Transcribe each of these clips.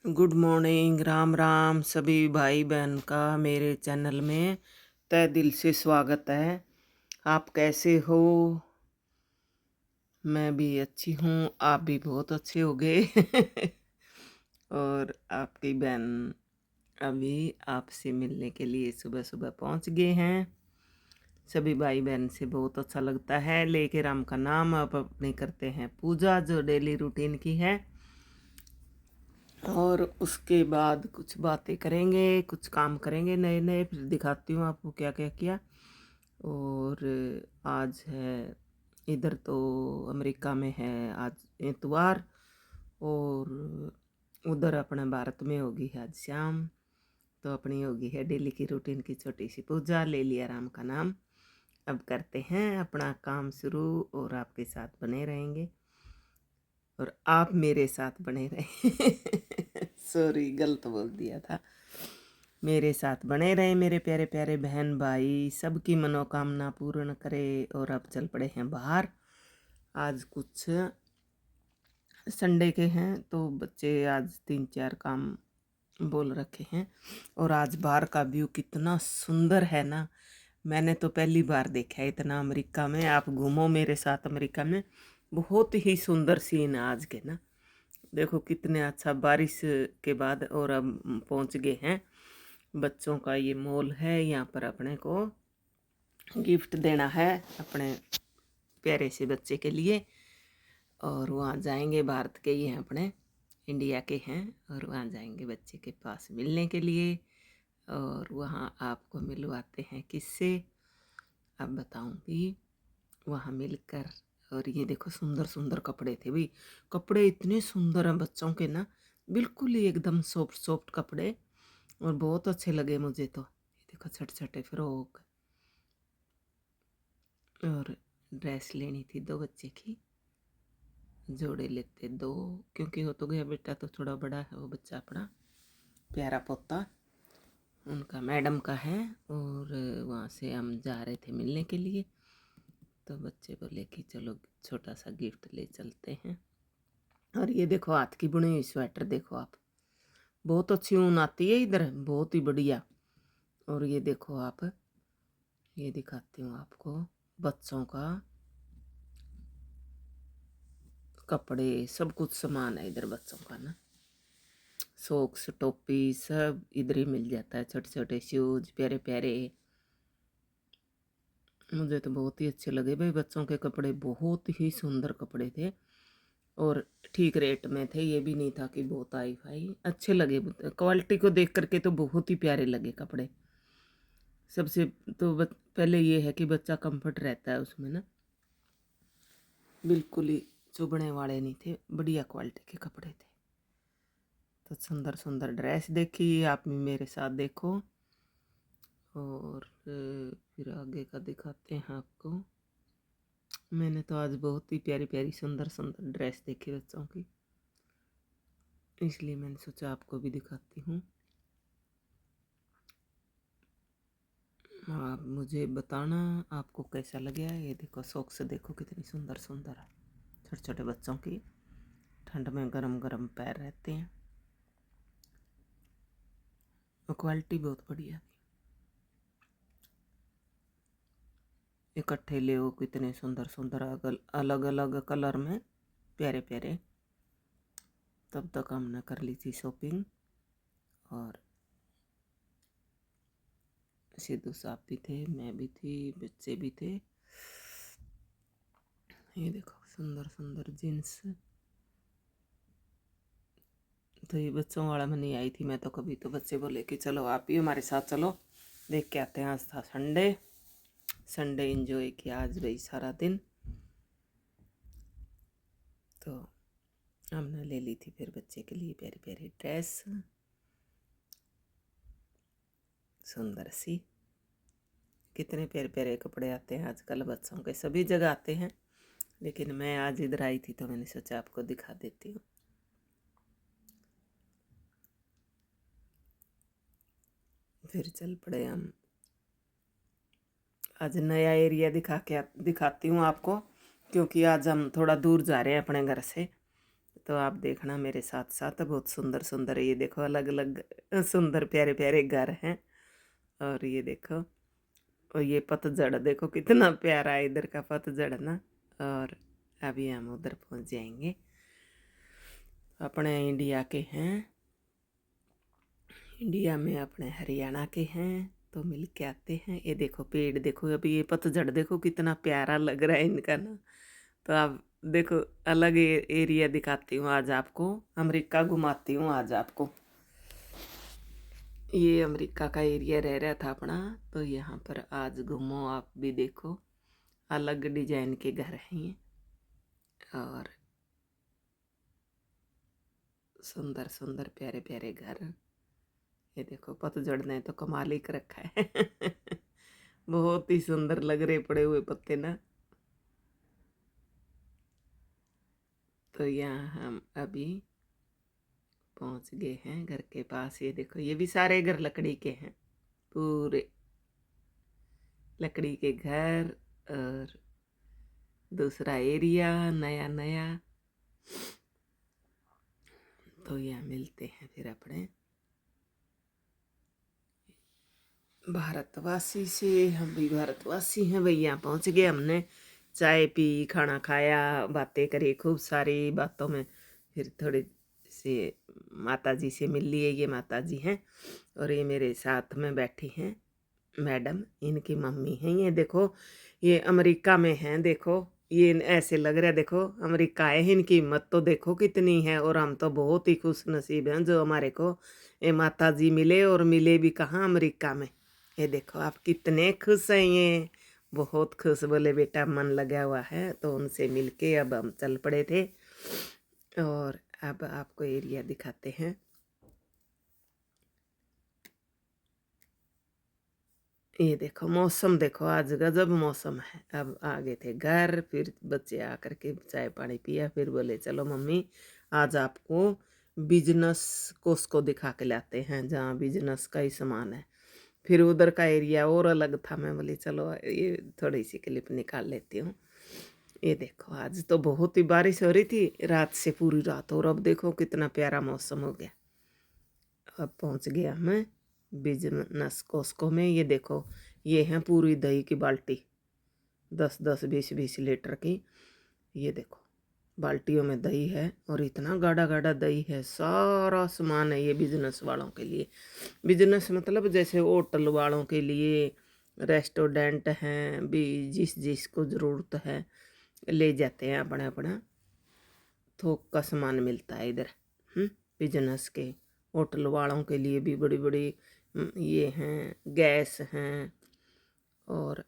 Good morning, Ram Ram सभी भाई बहन का मेरे चैनल में तहे दिल से स्वागत है। आप कैसे हो? मैं भी अच्छी हूँ, आप भी बहुत अच्छे हो गए। और आपकी बहन अभी आपसे मिलने के लिए सुबह सुबह पहुँच गए हैं। सभी भाई बहन से बहुत अच्छा लगता है। लेके राम का नाम आप अपने करते हैं पूजा, जो डेली रूटीन की है। और उसके बाद कुछ बातें करेंगे, कुछ काम करेंगे नए नए, फिर दिखाती हूँ आपको क्या क्या किया। और आज है, इधर तो अमेरिका में है आज इतवार, और उधर अपने भारत में होगी आज शाम। तो अपनी होगी है डेली की रूटीन की छोटी सी पूजा, ले लिया राम का नाम। अब करते हैं अपना काम शुरू, और आपके साथ बने रहेंगे और आप मेरे साथ बने रहे। सॉरी, गलत बोल दिया था। मेरे साथ बने रहे मेरे प्यारे प्यारे बहन भाई, सबकी मनोकामना पूर्ण करे। और अब चल पड़े हैं बाहर। आज कुछ संडे के हैं तो बच्चे आज 3-4 काम बोल रखे हैं। और आज बाहर का व्यू कितना सुंदर है ना, मैंने तो पहली बार देखा है इतना अमेरिका में। आप घूमो मेरे साथ अमेरिका में, बहुत ही सुंदर सीन है आज के ना। देखो कितने अच्छा, बारिश के बाद और अब पहुंच गए हैं। बच्चों का ये मॉल है, यहाँ पर अपने को गिफ्ट देना है अपने प्यारे से बच्चे के लिए। और वहाँ जाएंगे, भारत के ही हैं अपने, इंडिया के हैं। और वहाँ जाएंगे बच्चे के पास मिलने के लिए, और वहाँ आपको मिलवाते हैं किससे अब बताऊंगी वहाँ मिलकर। और ये देखो सुंदर सुंदर कपड़े थे भाई, कपड़े इतने सुंदर हैं बच्चों के ना, बिल्कुल ही एकदम सॉफ्ट सॉफ्ट कपड़े, और बहुत अच्छे लगे मुझे तो। ये देखो छोटे छोटे फ्रॉक, और ड्रेस लेनी थी 2 बच्चे की, जोड़े लेते 2, क्योंकि हो तो गया बेटा तो थोड़ा बड़ा है वो बच्चा अपना प्यारा पोता, उनका मैडम का है। और वहाँ से हम जा रहे थे मिलने के लिए, तो बच्चे बोले कि चलो छोटा सा गिफ्ट ले चलते हैं। और ये देखो हाथ की बुनी हुई स्वेटर, देखो आप, बहुत अच्छी ऊन आती है इधर, बहुत ही बढ़िया। और ये देखो आप, ये दिखाती हूँ आपको बच्चों का कपड़े, सब कुछ सामान है इधर बच्चों का ना, सॉक्स टोपी सब इधर ही मिल जाता है, छोटे छोटे शूज प्यारे प्यारे। मुझे तो बहुत ही अच्छे लगे भाई, बच्चों के कपड़े बहुत ही सुंदर कपड़े थे, और ठीक रेट में थे। ये भी नहीं था कि बहुत हाई फाई, अच्छे लगे। क्वालिटी को देख करके तो बहुत ही प्यारे लगे कपड़े। सबसे तो पहले ये है कि बच्चा कंफर्ट रहता है उसमें ना, बिल्कुल ही चुभने वाले नहीं थे, बढ़िया क्वालिटी के कपड़े थे। तो सुंदर सुंदर ड्रेस देखी आप भी मेरे साथ देखो। और फिर आगे का दिखाते हैं आपको। मैंने तो आज बहुत ही प्यारी प्यारी सुंदर सुंदर ड्रेस देखी बच्चों की, इसलिए मैंने सोचा आपको भी दिखाती हूँ। आप मुझे बताना आपको कैसा लगे। ये देखो सॉक्स, देखो कितनी सुंदर सुंदर है, छोटे छोटे बच्चों की, ठंड में गरम गरम पैर रहते हैं, और क्वालिटी बहुत बढ़िया थी। इकट्ठे ले वो कितने सुंदर सुंदर अलग अलग कलर में, प्यारे प्यारे। तब तक हमने कर ली थी शॉपिंग, और सिद्धू साहब भी थे, मैं भी थी, बच्चे भी थे। ये देखो सुंदर सुंदर जीन्स, तो ये बच्चों वाला में नहीं आई थी मैं तो कभी, तो बच्चे बोले कि चलो आप भी हमारे साथ चलो, देख के आते हैं। आज था संडे, संडे एंजॉय किया आज भाई सारा दिन। तो हमने ले ली थी फिर बच्चे के लिए प्यारी प्यारी ड्रेस, सुंदर सी। कितने प्यारे प्यारे कपड़े आते हैं आजकल बच्चों के, सभी जगह आते हैं, लेकिन मैं आज इधर आई थी तो मैंने सोचा आपको दिखा देती हूँ। फिर चल पड़े हम, आज नया एरिया दिखाती हूँ आपको, क्योंकि आज हम थोड़ा दूर जा रहे हैं अपने घर से। तो आप देखना मेरे साथ साथ, बहुत सुंदर सुंदर, ये देखो अलग अलग सुंदर प्यारे प्यारे घर हैं। और ये देखो, और ये पतझड़ देखो कितना प्यारा है इधर का पतझड़ ना। और अभी हम उधर पहुंच जाएंगे। अपने इंडिया के हैं, इंडिया में अपने हरियाणा के हैं, तो मिल के आते हैं। ये देखो पेड़ देखो, अभी ये पतझड़ देखो कितना प्यारा लग रहा है इनका ना। तो आप देखो, अलग एरिया दिखाती हूँ आज आपको, अमेरिका घुमाती हूँ आज आपको। ये अमेरिका का एरिया रह रहा था अपना, तो यहाँ पर आज घूमो आप भी, देखो अलग डिजाइन के घर हैं ये, और सुंदर सुंदर प्यारे प्यारे घर। ये देखो पतझड़ ने तो कमाल ही कर रखा है बहुत ही सुंदर लग रहे पड़े हुए पत्ते ना। तो यहाँ हम अभी पहुँच गए हैं घर के पास। ये देखो ये भी सारे घर लकड़ी के हैं, पूरे लकड़ी के घर। और दूसरा एरिया नया नया। तो यहाँ मिलते हैं फिर अपने भारतवासी से। हम भी भारतवासी हैं भाई। यहाँ पहुँच गए हमने, चाय पी, खाना खाया, बातें करी खूब सारी बातों में। फिर थोड़ी से माता जी से मिल लिए। ये माता जी हैं, और ये मेरे साथ में बैठी हैं मैडम, इनकी मम्मी हैं। ये देखो ये अमेरिका में हैं, देखो ये ऐसे लग रहा है, देखो अमेरिका है। इनकी हिम्मत तो देखो कितनी है। और हम तो बहुत ही खुश नसीब हैं जो हमारे को ये माता जी मिले, और मिले भी कहाँ, अमेरिका में। ये देखो आप कितने खुश हैं, ये बहुत खुश। बोले बेटा मन लगा हुआ है, तो उनसे मिलके अब हम चल पड़े थे। और अब आपको एरिया दिखाते हैं। ये देखो मौसम देखो, आज गजब मौसम है। अब आ गए थे घर, फिर बच्चे आकर के चाय पानी पिया, फिर बोले चलो मम्मी आज आपको बिजनेस कोर्स को दिखा के लाते हैं, जहाँ बिजनेस का ही सामान है। फिर उधर का एरिया और अलग था। मैं बोली चलो ये थोड़ी सी क्लिप निकाल लेती हूँ। ये देखो आज तो बहुत ही बारिश हो रही थी रात से, पूरी रात। और अब देखो कितना प्यारा मौसम हो गया। अब पहुंच गया मैं बिजनेस कोस्को में। ये देखो ये है पूरी दही की बाल्टी, 10-10 20-20 लीटर की। ये देखो बाल्टियों में दही है, और इतना गाढ़ा गाढ़ा दही है। सारा सामान है ये बिजनेस वालों के लिए। बिजनेस मतलब जैसे होटल वालों के लिए, रेस्टोरेंट हैं भी, जिस जिसको ज़रूरत है ले जाते हैं अपना अपना। थोक का सामान मिलता है इधर। बिजनेस के होटल वालों के लिए भी बड़ी बड़ी ये हैं, गैस हैं। और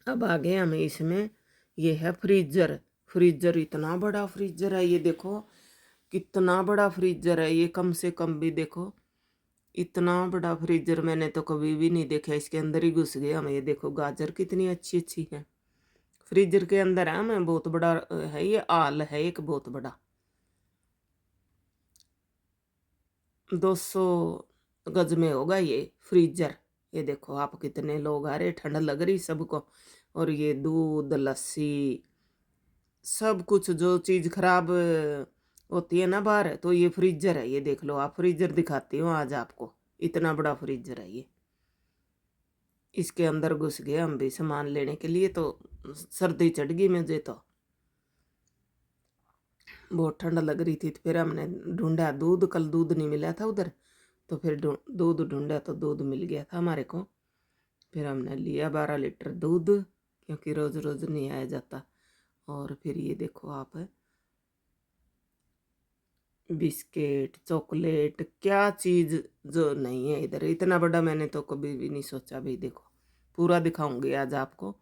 अब आ गए हमें इसमें, ये है फ्रीजर। फ्रीजर इतना बड़ा फ्रीजर है, ये देखो कितना बड़ा फ्रीजर है ये। कम से कम भी देखो, इतना बड़ा फ्रीजर मैंने तो कभी भी नहीं देखा। इसके अंदर ही घुस गए हम। ये देखो गाजर कितनी अच्छी अच्छी है, फ्रीजर के अंदर है। हमें बहुत बड़ा है ये, आल है एक बहुत बड़ा, 200 गज में होगा ये फ्रीजर। ये देखो आप कितने लोग आ रहे, ठंड लग रही सबको। और ये दूध लस्सी सब कुछ, जो चीज़ खराब होती है ना बाहर, तो ये फ्रीजर है। ये देख लो आप, फ्रीजर दिखाती हूँ आज आपको, इतना बड़ा फ्रीजर है ये। इसके अंदर घुस गए हम भी सामान लेने के लिए, तो सर्दी चढ़ गई मुझे तो, बहुत ठंड लग रही थी। तो फिर हमने ढूंढा दूध, कल दूध नहीं मिला था उधर, तो फिर दूध ढूंढा तो दूध मिल गया था हमारे को। फिर हमने लिया 12 लीटर दूध, क्योंकि रोज़ रोज़ नहीं आया जाता। और फिर ये देखो आप, बिस्किट चॉकलेट, क्या चीज़ जो नहीं है इधर। इतना बड़ा मैंने तो कभी भी नहीं सोचा। भाई देखो पूरा दिखाऊंगी आज आपको।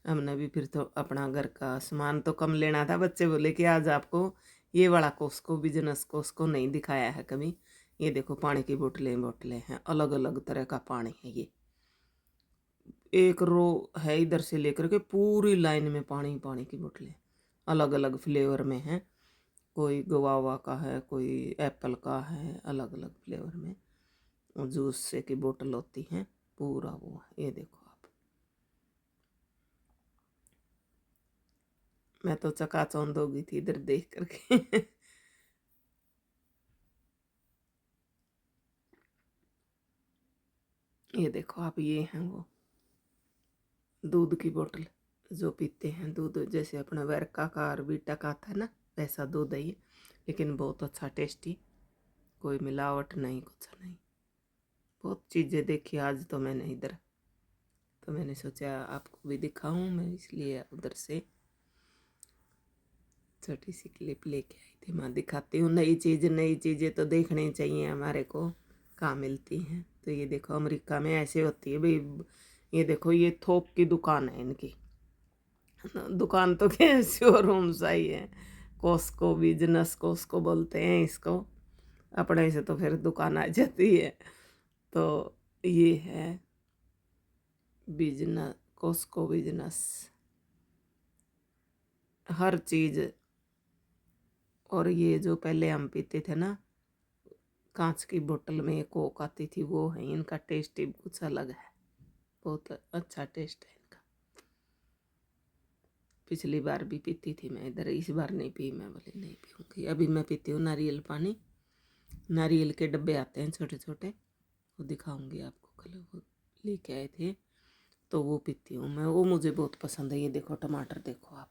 हमने भी फिर तो अपना घर का सामान तो कम लेना था। बच्चे बोले कि आज आपको ये वाला कोस्को, बिजनेस कोस्को नहीं दिखाया है कभी। ये देखो पानी की बोतलें बोतलें हैं, अलग अलग तरह का पानी है ये। एक रो है इधर से लेकर के पूरी लाइन में पानी पानी की बोतलें, अलग अलग फ्लेवर में हैं। कोई गुआवा का है, कोई एप्पल का है, अलग अलग फ्लेवर में। और जूस से की बोतल होती हैं, पूरा वो है। ये देखो आप, मैं तो चकाचौंध हो गई थी इधर देख करके ये देखो आप, ये हैं वो दूध की बोतल जो पीते हैं दूध, जैसे अपना वेरका का और वीटा का आता है ना, वैसा दूध है ये, लेकिन बहुत अच्छा टेस्टी, कोई मिलावट नहीं, कुछ नहीं। बहुत चीज़ें देखी आज तो मैंने इधर, तो मैंने सोचा आपको भी दिखाऊं मैं, इसलिए उधर से छोटी सी क्लिप लेके आई थी। मैं दिखाती हूँ नई चीज़ें तो देखनी चाहिए हमारे को, कहाँ मिलती हैं। तो ये देखो अमेरिका में ऐसे होती है भाई, ये देखो ये थोक की दुकान है इनकी, दुकान तो क्या शोरूम सा ही है, कॉस्को बिजनेस कॉस्को बोलते हैं इसको, अपने से तो फिर दुकान आ जाती है। तो ये है बिजनेस कॉस्को बिजनेस, हर चीज़। और ये जो पहले हम पीते थे ना कांच की बोतल में कोक आती थी, वो है, इनका टेस्ट ही कुछ अलग है, बहुत अच्छा टेस्ट है इनका। पिछली बार भी पीती थी मैं इधर, इस बार नहीं पी, मैं बोले नहीं पीऊँगी। अभी मैं पीती हूँ नारियल पानी, नारियल के डब्बे आते हैं छोटे छोटे, वो दिखाऊंगी आपको, कल वो लेके आए थे, तो वो पीती हूँ मैं, वो मुझे बहुत पसंद है। ये देखो टमाटर, देखो आप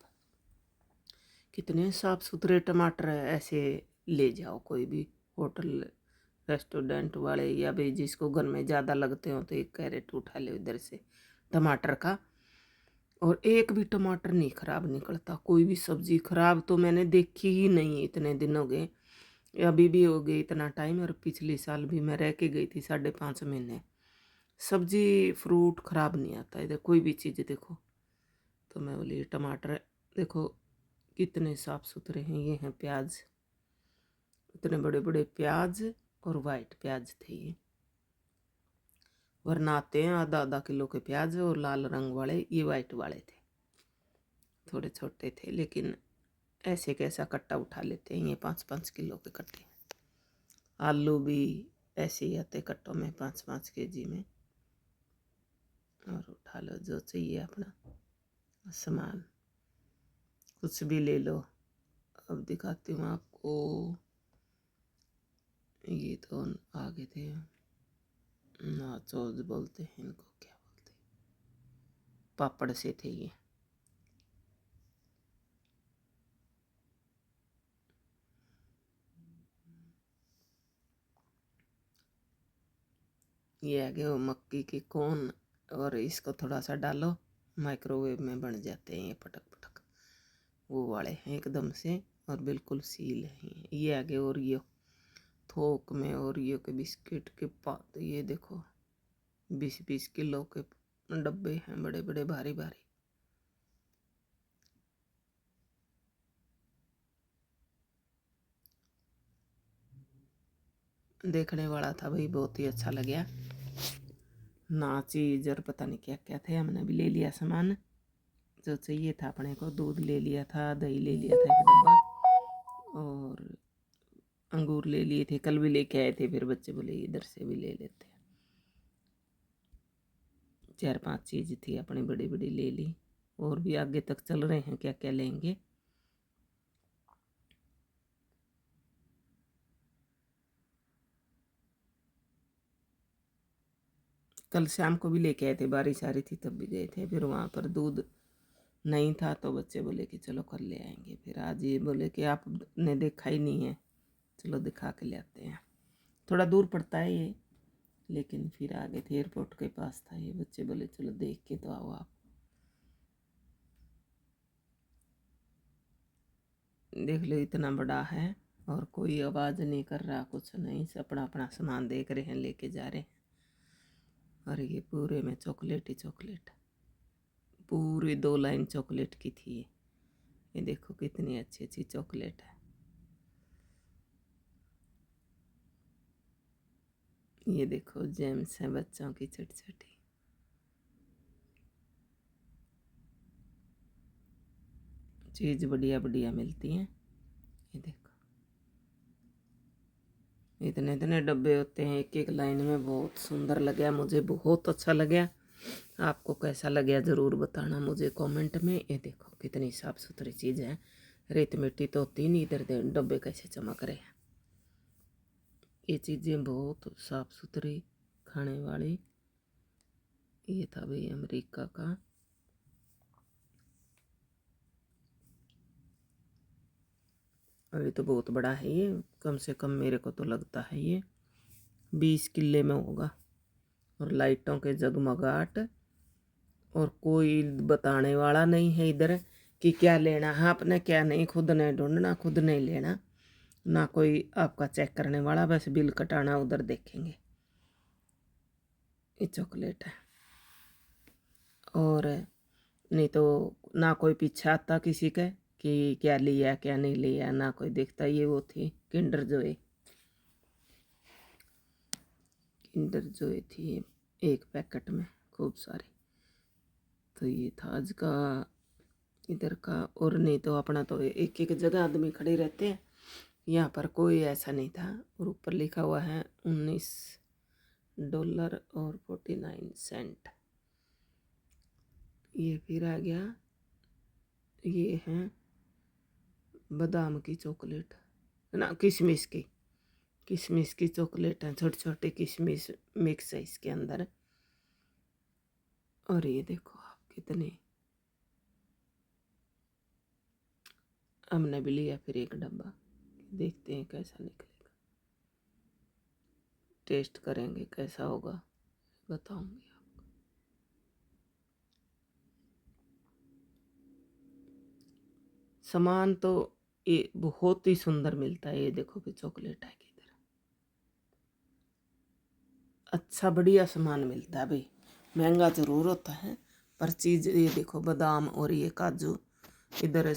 कितने साफ़ सुथरे टमाटर है, ऐसे ले जाओ कोई भी होटल रेस्टोरेंट वाले, या भाई जिसको घर में ज़्यादा लगते हो तो एक कैरेट उठा ले इधर से टमाटर का, और एक भी टमाटर नहीं खराब निकलता। कोई भी सब्जी खराब तो मैंने देखी ही नहीं, इतने दिन हो गए, अभी भी हो गए इतना टाइम, और पिछले साल भी मैं रह के गई थी 5.5 महीने, सब्जी फ्रूट खराब नहीं आता इधर, कोई भी चीज़ देखो। तो मैं बोली टमाटर देखो कितने साफ़ सुथरे हैं। ये हैं प्याज, इतने बड़े बड़े प्याज, और वाइट प्याज थे ये, वरना आते हैं आधा आधा किलो के प्याज, और लाल रंग वाले, ये वाइट वाले थे, थोड़े छोटे थे, लेकिन ऐसे कैसा कट्टा उठा लेते हैं ये 5-5 किलो के कट्टे। आलू भी ऐसे ही आते कट्टों में 5-5 kg में, और उठा लो जो चाहिए अपना सामान, कुछ भी ले लो। अब दिखाती हूँ आपको, ये तो आगे थे नाचोज बोलते हैं इनको, क्या बोलते हैं, पापड़ से थे ये। ये आगे वो मक्की के कोन, और इसको थोड़ा सा डालो माइक्रोवेव में बन जाते हैं ये पटक पटक, वो वाले हैं एकदम से, और बिल्कुल सील हैं ये आगे। और ये थोक में ओरियो के बिस्किट के पात, ये देखो 20-20 किलो के डब्बे हैं, बड़े बड़े भारी भारी। देखने वाला था भाई, बहुत ही अच्छा लगा, ना चीज और पता नहीं क्या क्या थे। हमने भी ले लिया सामान जो चाहिए था अपने को, दूध ले लिया था, दही ले लिया था 1 डब्बा, और अंगूर ले लिए थे, कल भी लेके आए थे, फिर बच्चे बोले इधर से भी ले लेते हैं। 4-5 चीज़ थी अपनी बड़ी बड़ी ले ली, और भी आगे तक चल रहे हैं क्या क्या लेंगे। कल शाम को भी लेके आए थे, बारिश आ रही थी तब भी गए थे, फिर वहाँ पर दूध नहीं था तो बच्चे बोले कि चलो कल ले आएंगे। फिर आज ये बोले कि आपने देखा ही नहीं है, चलो दिखा के ले आते हैं। थोड़ा दूर पड़ता है ये, लेकिन फिर आ गए थे, एयरपोर्ट के पास था ये, बच्चे बोले चलो देख के तो आओ आप। देख लो इतना बड़ा है, और कोई आवाज़ नहीं कर रहा, कुछ नहीं, सब अपना अपना सामान देख रहे हैं, लेके जा रहे हैं। और ये पूरे में चॉकलेट ही चॉकलेट, पूरी 2 लाइन चॉकलेट की थी ये देखो कितनी अच्छी अच्छी चॉकलेट है। ये देखो जेम्स हैं बच्चों की छोटी छोटी, चीज़ बढ़िया बढ़िया मिलती हैं। ये देखो इतने इतने डब्बे होते हैं एक एक लाइन में, बहुत सुंदर लगा, मुझे बहुत अच्छा लगा। आपको कैसा लगा ज़रूर बताना मुझे कमेंट में। ये देखो कितनी साफ़ सुथरी चीज़ है, रेत मिट्टी तो होती नहीं, इधर डब्बे कैसे चमक रहे हैं। ये चीज़ें बहुत साफ़ सुथरी खाने वाली, ये था भाई अमेरिका का। अभी तो बहुत बड़ा है ये, कम से कम मेरे को तो लगता है ये 20 किले में होगा। और लाइटों के जगमगाहट, और कोई बताने वाला नहीं है इधर कि क्या लेना है आपने क्या नहीं, खुद नहीं ढूंढना, खुद नहीं लेना, ना कोई आपका चेक करने वाला, बस बिल कटाना उधर देखेंगे। ये चॉकलेट है, और नहीं तो ना कोई पीछे आता किसी के कि क्या लिया क्या नहीं लिया, ना कोई देखता। ये वो थी किंडर जॉय, किंडर जॉय थी एक पैकेट में खूब सारी। तो ये था आज का इधर का। और नहीं तो अपना तो एक एक जगह आदमी खड़े रहते हैं, यहाँ पर कोई ऐसा नहीं था। और ऊपर लिखा हुआ है $19.49। ये फिर आ गया, ये है बादाम की चॉकलेट ना, किशमिश की चॉकलेट है, छोटे छोटे किशमिश मिक्स है इसके अंदर। और ये देखो आप कितने, हमने भी लिया फिर एक डब्बा, देखते हैं कैसा निकलेगा, टेस्ट करेंगे कैसा होगा, बताऊंगी आपको। सामान तो ये बहुत ही सुंदर मिलता है। ये देखो कि चॉकलेट है किधर, अच्छा बढ़िया सामान मिलता है भाई। महंगा ज़रूर होता है पर चीज़, ये देखो बादाम और ये काजू। इधर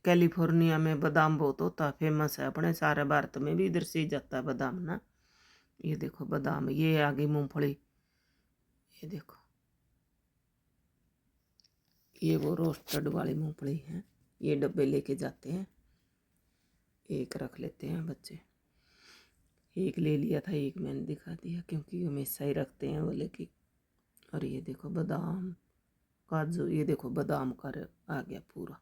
कैलिफोर्निया में बादाम बहुत होता है, फेमस है, अपने सारे भारत में भी इधर से ही जाता है बादाम ना। ये देखो बादाम, ये आ गई मूंगफली, ये देखो ये वो रोस्टेड वाली मूंगफली है। ये डब्बे लेके जाते हैं, एक रख लेते हैं बच्चे। एक ले लिया था, एक मैंने दिखा दिया क्योंकि हमेशा ही रखते हैं बोले कि। और ये देखो बादाम काजू, ये देखो बादाम का आ गया पूरा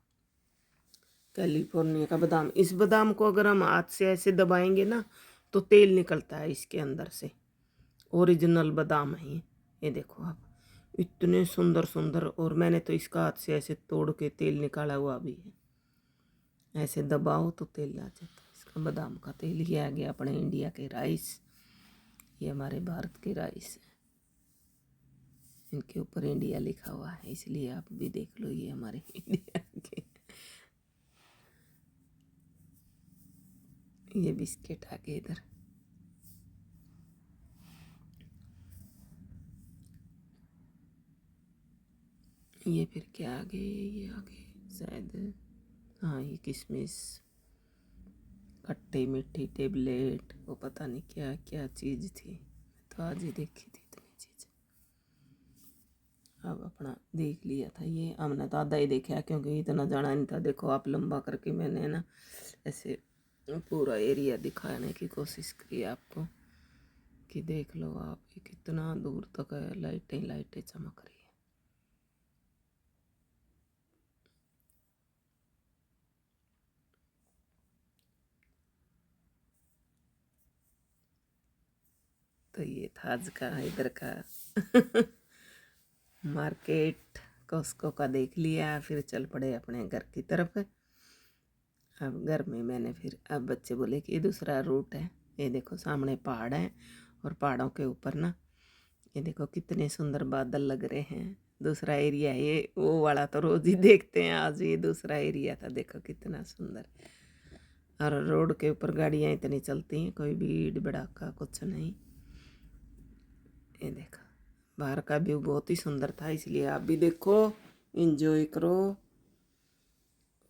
कैलिफोर्निया का बादाम। इस बादाम को अगर हम हाथ से ऐसे दबाएंगे ना तो तेल निकलता है इसके अंदर से, ओरिजिनल बादाम है ये देखो आप, इतने सुंदर सुंदर। और मैंने तो इसका हाथ से ऐसे तोड़ के तेल निकाला हुआ भी है, ऐसे दबाओ तो तेल आ जाता है इसका बादाम का तेल। ये आ गया अपने इंडिया के राइस, ये हमारे भारत के राइस है, इनके ऊपर इंडिया लिखा हुआ है इसलिए आप भी देख लो ये हमारे इंडिया के। ये बिस्किट आ गए इधर, ये फिर क्या आ गए, ये आ गए शायद, हाँ ये किशमिश, खट्टी मीठी टेबलेट, वो पता नहीं क्या क्या चीज़ थी, तो आज ही देखी थी इतनी चीज़। अब अपना देख लिया था ये, हमने तो आधा ही देखा क्योंकि इतना जाना नहीं था। देखो आप लंबा करके मैंने ना ऐसे पूरा एरिया दिखाने की कोशिश की आपको कि देख लो आप, ये कितना दूर तक है, लाइटें लाइटें चमक रही है। तो ये था आज का इधर का मार्केट। कॉस्को का देख लिया, फिर चल पड़े अपने घर की तरफ। अब घर में मैंने फिर, अब बच्चे बोले कि ये दूसरा रूट है। ये देखो सामने पहाड़ है, और पहाड़ों के ऊपर ना ये देखो कितने सुंदर बादल लग रहे हैं। दूसरा एरिया है ये, वो वाला तो रोज ही देखते हैं, आज ये दूसरा एरिया था, देखो कितना सुंदर। और रोड के ऊपर गाड़ियाँ इतनी चलती हैं, कोई भीड़ भड़ाका कुछ नहीं। ये देखो बाहर का व्यू बहुत ही सुंदर था, इसलिए आप भी देखो, एंजॉय करो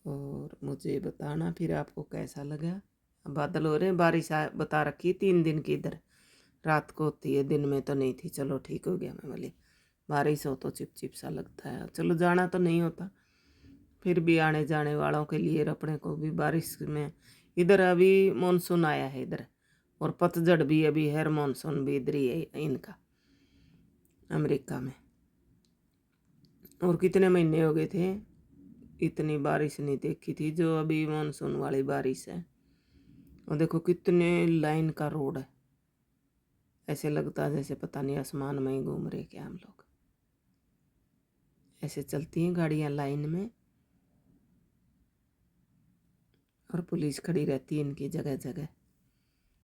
और मुझे बताना फिर आपको कैसा लगा। बादल हो रहे हैं, बारिश बता रखी 3 दिन की इधर, रात को होती है, दिन में तो नहीं थी। चलो ठीक हो गया, मैं बोली बारिश हो तो चिप चिप सा लगता है। चलो जाना तो नहीं होता, फिर भी आने जाने वालों के लिए अपने को भी बारिश में। इधर अभी मानसून आया है इधर, और पतझड़ भी अभी है, मानसून भी इधर ही है इनका अमेरिका में। और कितने महीने हो गए थे इतनी बारिश नहीं देखी थी जो अभी मानसून वाली बारिश है। और देखो कितने लाइन का रोड है, ऐसे लगता है जैसे पता नहीं आसमान में ही घूम रहे क्या हम लोग। ऐसे चलती हैं गाड़ियाँ लाइन में और पुलिस खड़ी रहती है इनकी जगह जगह।